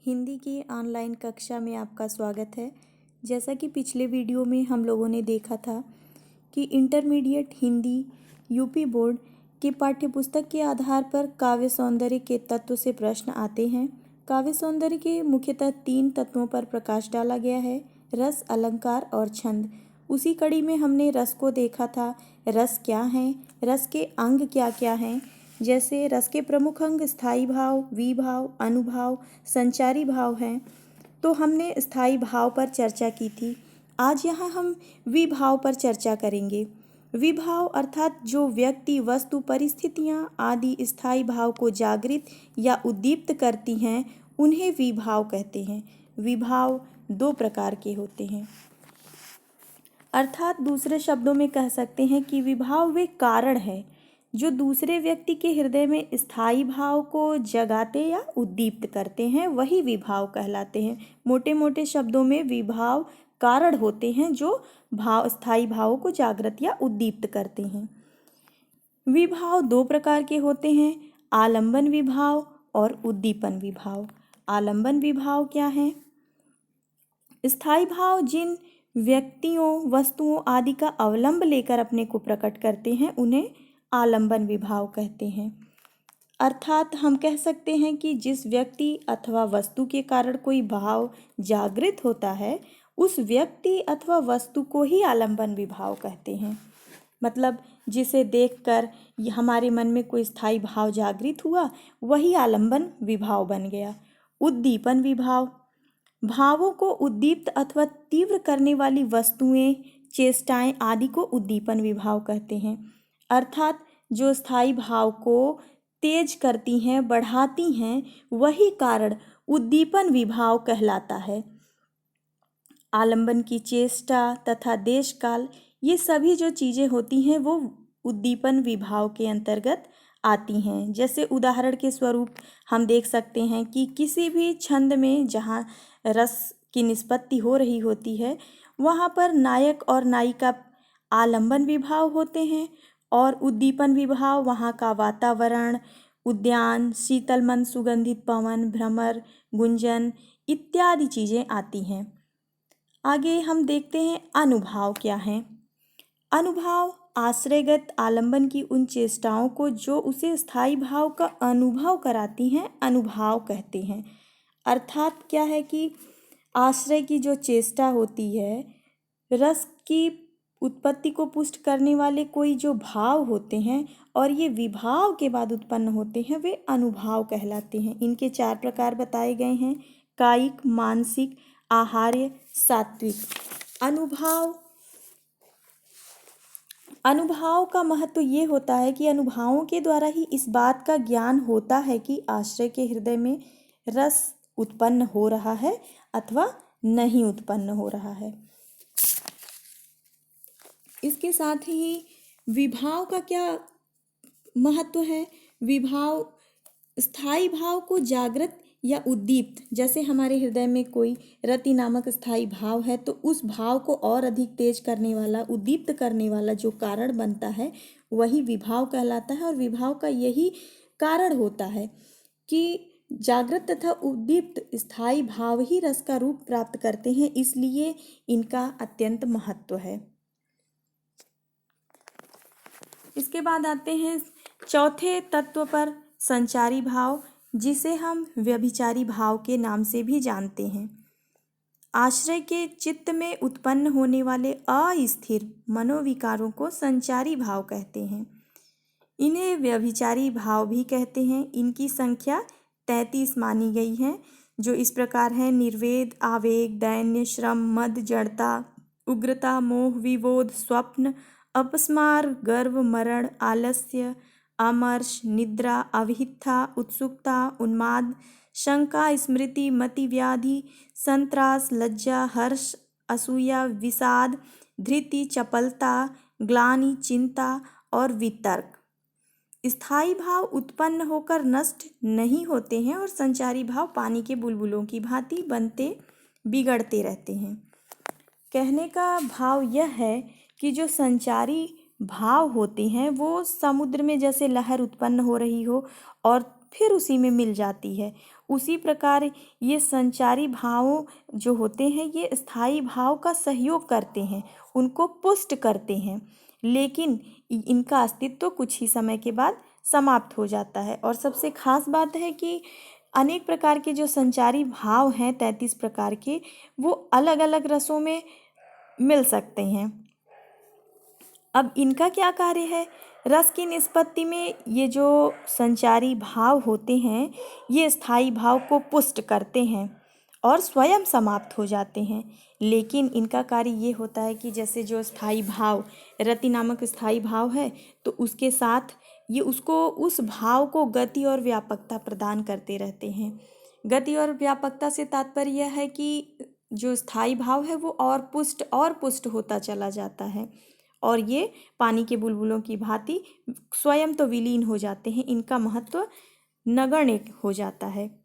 हिंदी की ऑनलाइन कक्षा में आपका स्वागत है। जैसा कि पिछले वीडियो में हम लोगों ने देखा था कि इंटरमीडिएट हिंदी यूपी बोर्ड के पाठ्यपुस्तक के आधार पर काव्य सौंदर्य के तत्व से प्रश्न आते हैं। काव्य सौंदर्य के मुख्यतः 3 तत्वों पर प्रकाश डाला गया है: रस, अलंकार और छंद। उसी कड़ी में हमने रस को देखा था। रस क्या है, रस के अंग क्या क्या हैं, जैसे रस के प्रमुख अंग स्थायी भाव, विभाव, अनुभाव, संचारी भाव हैं। तो हमने स्थायी भाव पर चर्चा की थी। आज यहाँ हम विभाव पर चर्चा करेंगे। विभाव अर्थात जो व्यक्ति, वस्तु, परिस्थितियाँ आदि स्थायी भाव को जागृत या उद्दीप्त करती हैं, उन्हें विभाव कहते हैं। विभाव 2 प्रकार के होते हैं, अर्थात दूसरे शब्दों में कह सकते हैं कि विभाव वे कारण है जो दूसरे व्यक्ति के हृदय में स्थायी भाव को जगाते या उद्दीप्त करते हैं, वही विभाव कहलाते हैं। मोटे मोटे शब्दों में विभाव कारण होते हैं जो स्थायी भावों को जागृत या उद्दीप्त करते हैं। विभाव 2 प्रकार के होते हैं: आलंबन विभाव और उद्दीपन विभाव। आलंबन विभाव क्या है? स्थायी भाव जिन व्यक्तियों, वस्तुओं आदि का अवलंब लेकर अपने को प्रकट करते हैं, उन्हें आलंबन विभाव कहते हैं। अर्थात हम कह सकते हैं कि जिस व्यक्ति अथवा वस्तु के कारण कोई भाव जागृत होता है, उस व्यक्ति अथवा वस्तु को ही आलंबन विभाव कहते हैं। मतलब जिसे देखकर हमारे मन में कोई स्थायी भाव जागृत हुआ, वही आलंबन विभाव बन गया। उद्दीपन विभाव भावों को उद्दीप्त अथवा तीव्र करने वाली वस्तुएं, चेष्टाएं आदि को उद्दीपन विभाव कहते हैं। अर्थात जो स्थायी भाव को तेज करती हैं, बढ़ाती हैं, वही कारण उद्दीपन विभाव कहलाता है। आलंबन की चेष्टा तथा देश काल, ये सभी जो चीज़ें होती हैं वो उद्दीपन विभाव के अंतर्गत आती हैं। जैसे उदाहरण के स्वरूप हम देख सकते हैं कि किसी भी छंद में जहाँ रस की निष्पत्ति हो रही होती है, वहाँ पर नायक और नायिका आलंबन विभाव होते हैं और उद्दीपन विभाव वहाँ का वातावरण, उद्यान, शीतल मंद सुगंधित पवन, भ्रमर, गुंजन इत्यादि चीज़ें आती हैं। आगे हम देखते हैं अनुभाव क्या हैं। अनुभाव आश्रयगत आलंबन की उन चेष्टाओं को जो उसे स्थायी भाव का अनुभव कराती हैं, अनुभाव कहते हैं। अर्थात क्या है कि आश्रय की जो चेष्टा होती है, रस की उत्पत्ति को पुष्ट करने वाले कोई जो भाव होते हैं और ये विभाव के बाद उत्पन्न होते हैं, वे अनुभाव कहलाते हैं। इनके 4 प्रकार बताए गए हैं: कायिक, मानसिक, आहार्य, सात्विक। अनुभाव का महत्व ये होता है कि अनुभवों के द्वारा ही इस बात का ज्ञान होता है कि आश्रय के हृदय में रस उत्पन्न हो रहा है अथवा नहीं उत्पन्न हो रहा है। इसके साथ ही विभाव का क्या महत्व है? विभाव स्थायी भाव को जागृत या उद्दीप्त, जैसे हमारे हृदय में कोई रति नामक स्थायी भाव है, तो उस भाव को और अधिक तेज करने वाला, उद्दीप्त करने वाला जो कारण बनता है, वही विभाव कहलाता है। और विभाव का यही कारण होता है कि जागृत तथा उद्दीप्त स्थायी भाव ही रस का रूप प्राप्त करते हैं, इसलिए इनका अत्यंत महत्व है। इसके बाद आते हैं चौथे तत्व पर, संचारी भाव, जिसे हम व्यभिचारी भाव के नाम से भी जानते हैं। आश्रय के चित्त में उत्पन्न होने वाले अस्थिर मनोविकारों को संचारी भाव कहते हैं। इन्हें व्यभिचारी भाव भी कहते हैं। इनकी संख्या 33 मानी गई है, जो इस प्रकार है: निर्वेद, आवेग, दैन्य, श्रम, मद, जड़ता, उग्रता, मोह, विबोध, स्वप्न, अपस्मार, गर्व, मरण, आलस्य, आमर्ष, निद्रा, अविहित्था, उत्सुकता, उन्माद, शंका, स्मृति, मति व्याधि, संत्रास, लज्जा, हर्ष, असूया, विषाद, धृति, चपलता, ग्लानि, चिंता और वितर्क। स्थायी भाव उत्पन्न होकर नष्ट नहीं होते हैं और संचारी भाव पानी के बुलबुलों की भांति बनते बिगड़ते रहते हैं। कहने का भाव यह है कि जो संचारी भाव होते हैं वो समुद्र में जैसे लहर उत्पन्न हो रही हो और फिर उसी में मिल जाती है, उसी प्रकार ये संचारी भाव जो होते हैं ये स्थायी भाव का सहयोग करते हैं, उनको पुष्ट करते हैं, लेकिन इनका अस्तित्व कुछ ही समय के बाद समाप्त हो जाता है। और सबसे खास बात है कि अनेक प्रकार के जो संचारी भाव हैं 33 प्रकार के, वो अलग अलग रसों में मिल सकते हैं। अब इनका क्या कार्य है? रस की निष्पत्ति में ये जो संचारी भाव होते हैं ये स्थायी भाव को पुष्ट करते हैं और स्वयं समाप्त हो जाते हैं। लेकिन इनका कार्य ये होता है कि जैसे जो स्थायी भाव रति नामक स्थायी भाव है, तो उसके साथ ये उसको उस भाव को गति और व्यापकता प्रदान करते रहते हैं। गति और व्यापकता से तात्पर्य यह है कि जो स्थायी भाव है वो और पुष्ट होता चला जाता है और ये पानी के बुलबुलों की भांति स्वयं तो विलीन हो जाते हैं, इनका महत्व नगण्य हो जाता है।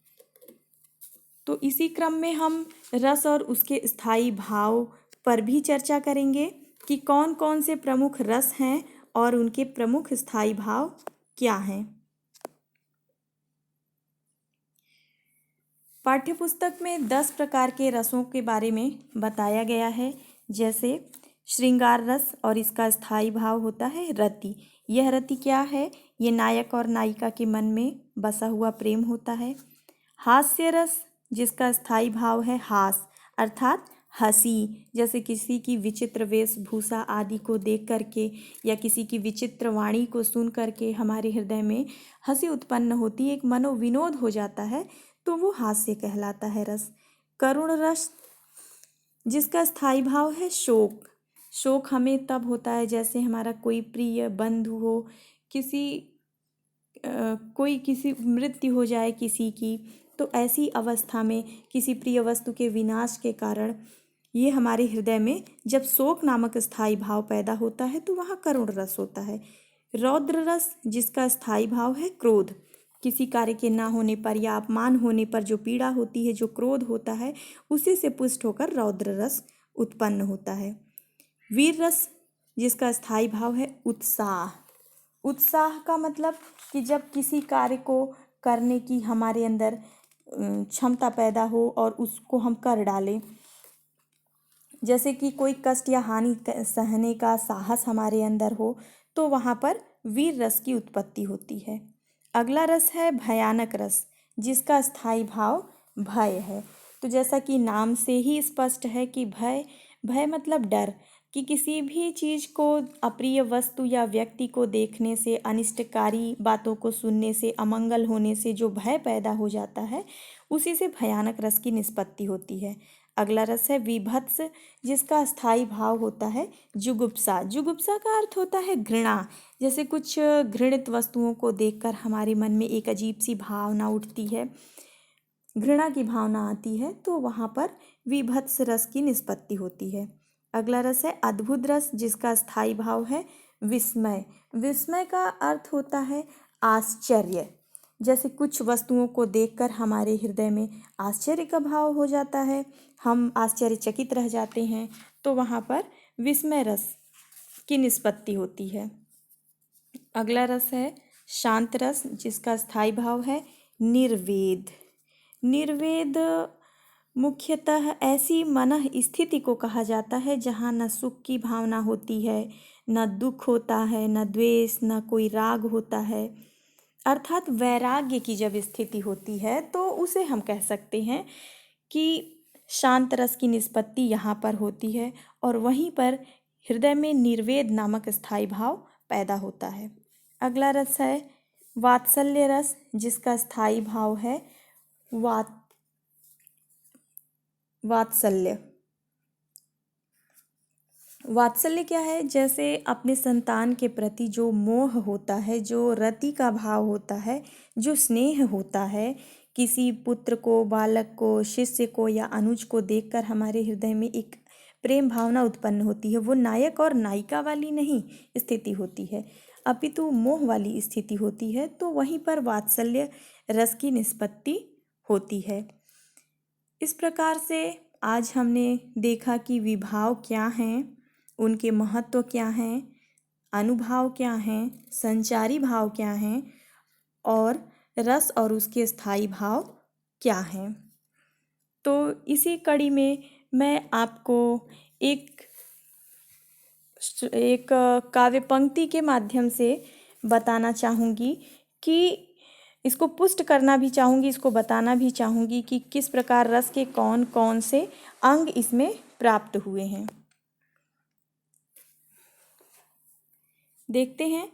तो इसी क्रम में हम रस और उसके स्थायी भाव पर भी चर्चा करेंगे कि कौन कौन से प्रमुख रस हैं और उनके प्रमुख स्थायी भाव क्या हैं। पाठ्यपुस्तक में 10 प्रकार के रसों के बारे में बताया गया है। जैसे श्रृंगार रस और इसका स्थायी भाव होता है रति। यह रति क्या है? ये नायक और नायिका के मन में बसा हुआ प्रेम होता है। हास्य रस जिसका स्थायी भाव है हास अर्थात हंसी, जैसे किसी की विचित्र वेशभूषा आदि को देख करके या किसी की विचित्र वाणी को सुन करके हमारे हृदय में हंसी उत्पन्न होती है, एक मनोविनोद हो जाता है, तो वो हास्य कहलाता है रस। करुण रस जिसका स्थायी भाव है शोक। शोक हमें तब होता है जैसे हमारा कोई प्रिय बंधु हो, किसी मृत्यु हो जाए किसी की, तो ऐसी अवस्था में किसी प्रिय वस्तु के विनाश के कारण ये हमारे हृदय में जब शोक नामक स्थायी भाव पैदा होता है तो वहाँ करुण रस होता है। रौद्र रस जिसका स्थायी भाव है क्रोध। किसी कार्य के ना होने पर या अपमान होने पर जो पीड़ा होती है, जो क्रोध होता है, उसी से पुष्ट होकर रौद्र रस उत्पन्न होता है। वीर रस जिसका स्थायी भाव है उत्साह। उत्साह का मतलब कि जब किसी कार्य को करने की हमारे अंदर क्षमता पैदा हो और उसको हम कर डालें, जैसे कि कोई कष्ट या हानि सहने का साहस हमारे अंदर हो, तो वहाँ पर वीर रस की उत्पत्ति होती है। अगला रस है भयानक रस जिसका स्थायी भाव भय है। तो जैसा कि नाम से ही स्पष्ट है कि भय मतलब डर, कि किसी भी चीज़ को, अप्रिय वस्तु या व्यक्ति को देखने से, अनिष्टकारी बातों को सुनने से, अमंगल होने से जो भय पैदा हो जाता है, उसी से भयानक रस की निष्पत्ति होती है। अगला रस है विभत्स जिसका स्थायी भाव होता है जुगुप्सा। जुगुप्सा का अर्थ होता है घृणा। जैसे कुछ घृणित वस्तुओं को देखकर हमारे मन में एक अजीब सी भावना उठती है, घृणा की भावना आती है, तो वहाँ पर विभत्स रस की निष्पत्ति होती है। अगला रस है अद्भुत रस जिसका स्थायी भाव है विस्मय। विस्मय का अर्थ होता है आश्चर्य। जैसे कुछ वस्तुओं को देखकर हमारे हृदय में आश्चर्य का भाव हो जाता है, हम आश्चर्यचकित रह जाते हैं, तो वहाँ पर विस्मय रस की निष्पत्ति होती है। अगला रस है शांत रस जिसका स्थायी भाव है निर्वेद। निर्वेद मुख्यतः ऐसी मन स्थिति को कहा जाता है जहाँ न सुख की भावना होती है, न दुख होता है, न द्वेष, न कोई राग होता है, अर्थात वैराग्य की जब स्थिति होती है तो उसे हम कह सकते हैं कि शांत रस की निष्पत्ति यहाँ पर होती है और वहीं पर हृदय में निर्वेद नामक स्थायी भाव पैदा होता है। अगला रस है वात्सल्य रस जिसका स्थायी भाव है वात्सल्य। वात्सल्य क्या है? जैसे अपने संतान के प्रति जो मोह होता है, जो रति का भाव होता है, जो स्नेह होता है, किसी पुत्र को, बालक को, शिष्य को या अनुज को देखकर हमारे हृदय में एक प्रेम भावना उत्पन्न होती है, वो नायक और नायिका वाली नहीं स्थिति होती है, अपितु मोह वाली स्थिति होती है, तो वहीं पर वात्सल्य रस की निष्पत्ति होती है। इस प्रकार से आज हमने देखा कि विभाव क्या हैं, उनके महत्व क्या हैं, अनुभाव क्या हैं, संचारी भाव क्या हैं और रस और उसके स्थायी भाव क्या हैं। तो इसी कड़ी में मैं आपको एक काव्य पंक्ति के माध्यम से बताना चाहूँगी कि इसको पुष्ट करना भी चाहूँगी, इसको बताना भी चाहूँगी कि किस प्रकार रस के कौन कौन से अंग इसमें प्राप्त हुए हैं। देखते हैं।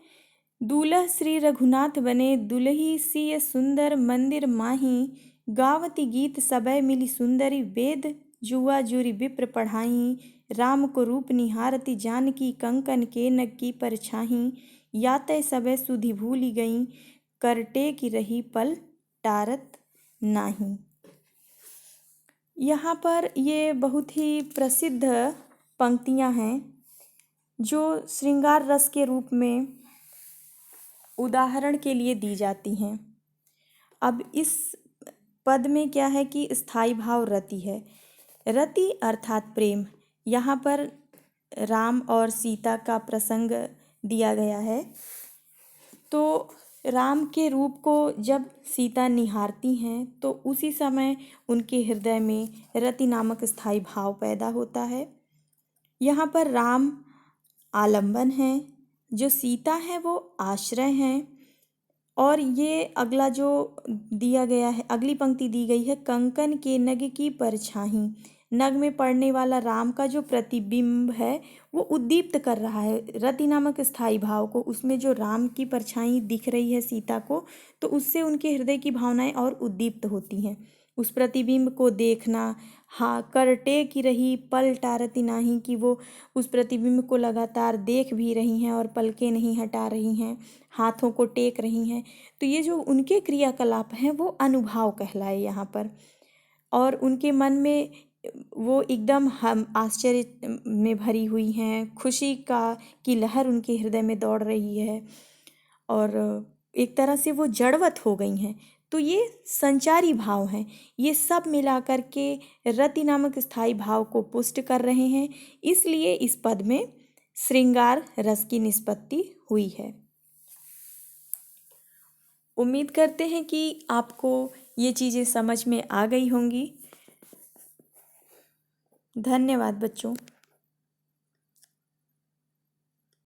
दूल्हा श्री रघुनाथ बने, दुलही सिय सुंदर मंदिर माही। गावती गीत सबय मिली सुंदरी, वेद जुआ जुरी विप्र पढ़ाई। राम को रूप निहारती जानकी, कंकन के नग की परछाही। यातय सबय सुधि भूली गई, करटे की रही पल टारत नाही। यहाँ पर ये बहुत ही प्रसिद्ध पंक्तियाँ हैं जो श्रृंगार रस के रूप में उदाहरण के लिए दी जाती हैं। अब इस पद में क्या है कि स्थाई भाव रति है। रति अर्थात प्रेम। यहाँ पर राम और सीता का प्रसंग दिया गया है। तो राम के रूप को जब सीता निहारती हैं तो उसी समय उनके हृदय में रति नामक स्थाई भाव पैदा होता है। यहाँ पर राम आलंबन है, जो सीता है वो आश्रय हैं। और ये अगला जो दिया गया है, अगली पंक्ति दी गई है, कंकन के नग की परछाई। नग में पड़ने वाला राम का जो प्रतिबिंब है वो उद्दीप्त कर रहा है रति नामक स्थाई भाव को। उसमें जो राम की परछाई दिख रही है सीता को, तो उससे उनके हृदय की भावनाएं और उद्दीप्त होती हैं। उस प्रतिबिंब को देखना, हाँ, करटे की रही पल टारती नाही, कि वो उस प्रतिबिंब को लगातार देख भी रही हैं और पलकें नहीं हटा रही हैं, हाथों को टेक रही हैं। तो ये जो उनके क्रियाकलाप हैं वो अनुभाव कहलाए यहाँ पर। और उनके मन में वो एकदम हम आश्चर्य में भरी हुई हैं, खुशी की लहर उनके हृदय में दौड़ रही है और एक तरह से वो जड़वत हो गई हैं। तो ये संचारी भाव हैं। ये सब मिलाकर के रति नामक स्थाई भाव को पुष्ट कर रहे हैं। इसलिए इस पद में श्रृंगार रस की निष्पत्ति हुई है। उम्मीद करते हैं कि आपको ये चीज़ें समझ में आ गई होंगी। धन्यवाद बच्चों।